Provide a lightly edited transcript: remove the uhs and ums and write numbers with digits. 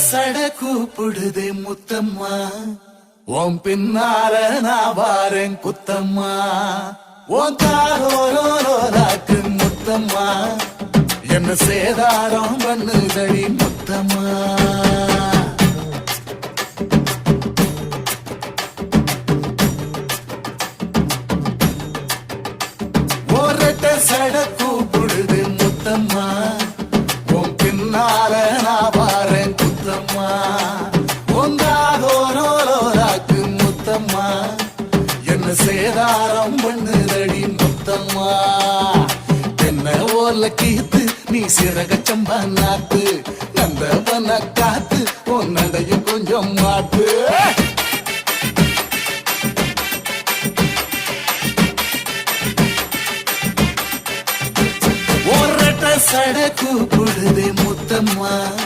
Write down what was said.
சட கூப்பிடுதே முத்தம்மா, உன் பின்னால நான் வாரேன் குத்தம்மா. உன் காரோராக்கு முத்தம்மா, என்ன சேதாரம் பண்ணுதடி முத்தம்மா. ஒரட்ட சட கூப்பிடுது முத்தம்மா, உன் பின்னால நான் வாரேன் குத்தம்மா. உங்காதோராக்கு முத்தம்மா, என்ன சேதாரம் பண்ணுதடி முத்தம்மா. என்ன ஓல கீத்து நீ சிறகச்சம்பா நாத்து, நந்தவன காத்து உன் நடைய கொஞ்சம் மாத்து. சட கூப்பிடுதே முத்தம்மா,